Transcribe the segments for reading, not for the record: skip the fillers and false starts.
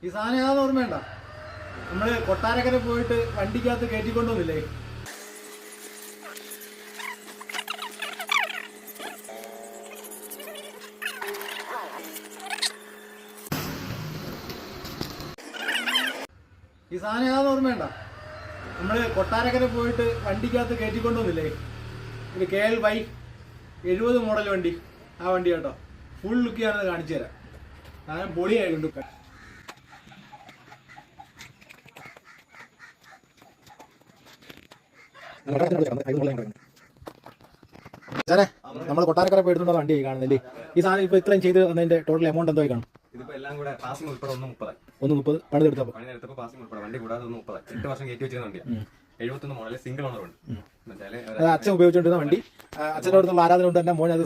ഈ സാധനം ഏതാന്ന് ഓർമ്മയുണ്ട? നമ്മള് കൊട്ടാരക്കര പോയിട്ട് വണ്ടിക്കകത്ത് കയറ്റിക്കൊണ്ടുവന്നില്ലേ? ഈ സാധനം ഏതാന്ന് ഓർമ്മയുണ്ട? നമ്മള് കൊട്ടാരക്കര പോയിട്ട് വണ്ടിക്കകത്ത് കയറ്റിക്കൊണ്ടുവന്നില്ലേ? ഒരു KLY 70 മോഡൽ വണ്ടി. ആ വണ്ടി കേട്ടോ, ഫുൾ ലുക്ക് ഞാനത് കാണിച്ചു തരാം. സാധനം പൊളിയായിട്ടുണ്ട്. സാറേ, നമ്മൾ കൊട്ടാരക്കര പോയിട്ടുള്ള വണ്ടിയായി കാണുന്നില്ലേ? ഈ സാധനം ഇപ്പൊ ഇത്രയും ചെയ്ത് അതിന്റെ ടോട്ടൽ എമൗണ്ട് എന്തോ കാണും? ഇതിപ്പോ എല്ലാം കൂടെ പാസിംഗ് ഉൾപ്പെടെ 130 പണിതെടുത്തപ്പോ പാസിംഗ് ഉൾപ്പെടെ വണ്ടി കൂടാതെ 130 8 വർഷം കയറ്റി വെച്ചിരുന്ന വണ്ടിയാണ്. 71 മോഡൽ സിംഗിൾ ഓണർ ഉണ്ട്. അത് അച്ഛൻ ഉപയോഗിച്ചുകൊണ്ടിരുന്ന വണ്ടി. അച്ഛൻ്റെ അടുത്തുള്ള ആരാധന കൊണ്ട് തന്നെ മോൻ അത്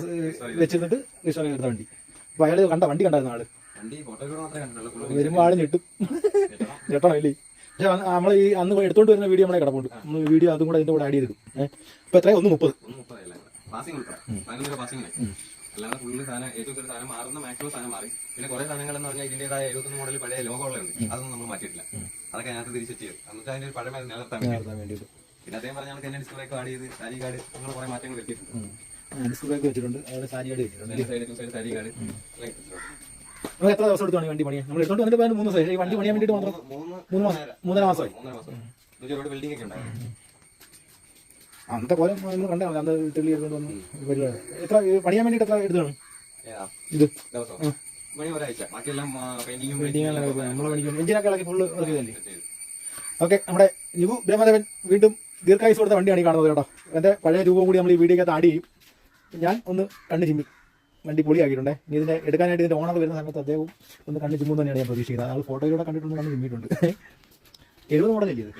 വെച്ചിരുന്നിട്ട് രജിസ്റ്റർ ചെയ്തെടുത്ത വണ്ടി. അപ്പൊ അയാൾ വണ്ടി കണ്ടായിരുന്നു ആള്. വണ്ടി ഫോട്ടോയിലൂടെ മാത്രമേ കണ്ടുള്ളൂ. വരുമ്പോ ആള് ഞെട്ടും, ഞെട്ടണം ഇല്ലേ? പക്ഷെ നമ്മൾ ഈ അന്ന് എടുത്തോണ്ട് വരുന്ന വീഡിയോ നമ്മളെ കിടപ്പുണ്ട്. നമ്മൾ വീഡിയോ അതും കൂടെ അതിന്റെ കൂടെ ആഡ് ചെയ്തിടും. ഇപ്പൊ എത്രയും 130 പാസിംഗ് ഉൾപ്പെടെ പാസിംഗ് അല്ലാതെ ഫുള്ള് സാധനം ഏറ്റവും ഒരു സാധനം മാറുന്ന മാക്സിമം സാധനം മാറി. പിന്നെ കുറെ സാധനങ്ങൾ എന്ന് പറഞ്ഞാൽ ഇതിന്റേതായ 71 മോഡൽ പഴയ ലോഗോകളുണ്ട്. അതൊന്നും നമ്മൾ മാറ്റിയിട്ടില്ല. അതൊക്കെ അതിനകത്ത് തിരിച്ചു ചെയ്യും. എന്നിട്ട് അതിന്റെ ഒരു പഴയ നിലനിർത്താൻ വേണ്ടിയിട്ട്. പിന്നെ അദ്ദേഹം പറഞ്ഞാൽ തന്നെ ഡിസ്പ്ലേ ആഡ് ചെയ്ത് സാരി കാർഡ് അങ്ങനെ കുറെ മാറ്റങ്ങൾ വെച്ചിട്ടുണ്ട്. ഡിസ്പ്ലേ വെച്ചിട്ടുണ്ട്, അവിടെ സാരി കാർഡ് വെച്ചിട്ടുണ്ട്. സാരി കാർഡ് നമ്മൾ എത്ര ദിവസം എടുത്തു വണ്ടി പണിയാൻ? നമ്മൾ എടുത്തോണ്ട് വന്നിട്ട് 3 ദിവസം. ഈ വണ്ടി പണിയാൻ വേണ്ടിയിട്ട് മാത്രം 3.5 മാസമായി. ബിൽഡിംഗ് ഒക്കെ ഉണ്ടായിരുന്നു. അന്നത്തെ കോലം നമ്മൾ കണ്ടാൽ അന്ന് തെളി എടുത്തോണ്ട് വന്നു പരിപാടി. എത്ര പണിയാൻ വേണ്ടിയിട്ട് എത്ര എടുത്താണ് ഇത്? നമ്മളെ പണിക്കും എഞ്ചിനൊക്കെ ഇളക്കി ഫുള്ള് വർക്ക് ചെയ്തല്ലേ? ഓക്കെ, നമ്മുടെ യുവു ബ്രഹ്മദേവൻ വീണ്ടും ദീർഘായുസ് കൊടുത്ത വണ്ടിയാണ് ഈ കാണുന്നത് കേട്ടോ. എൻ്റെ പഴയ രൂപം കൂടി നമ്മൾ ഈ വീഡിയോക്കകത്ത് ആഡ് ചെയ്യും. ഞാൻ ഒന്ന് കണ്ണ് ചിമ്മി വണ്ടി പൊളിയാക്കിയിട്ടുണ്ടേ. ഇനി ഇതിൻ്റെ എടുക്കാനായിട്ട് ഇതിൻ്റെ ഓണർ വരുന്ന സമയത്ത് അദ്ദേഹം ഒന്ന് കണ്ണ് ചിമ്മും തന്നെയാണ് ഞാൻ പ്രതീക്ഷിക്കുന്നത്. ആൾ ഫോട്ടോയിലൂടെ കണ്ടിട്ടുണ്ട്, കണ്ണ് ചിമ്മിയിട്ടുണ്ട്. 70 മോഡലല്ലേ ഇത്?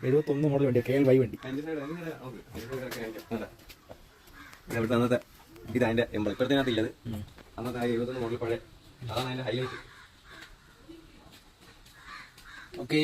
71 മോഡൽ വണ്ടിയാണ്, KLY വണ്ടി. അന്നത്തെ ഇത് അതിന്റെ എംബിൾ ഇപ്പോഴത്തേനകത്ത് ഇല്ലത്. അന്നത്തെ 71 മോഡൽ പഴയ അതാണ് അതിന്റെ ഹൈലൈറ്റ്. ഓക്കെ.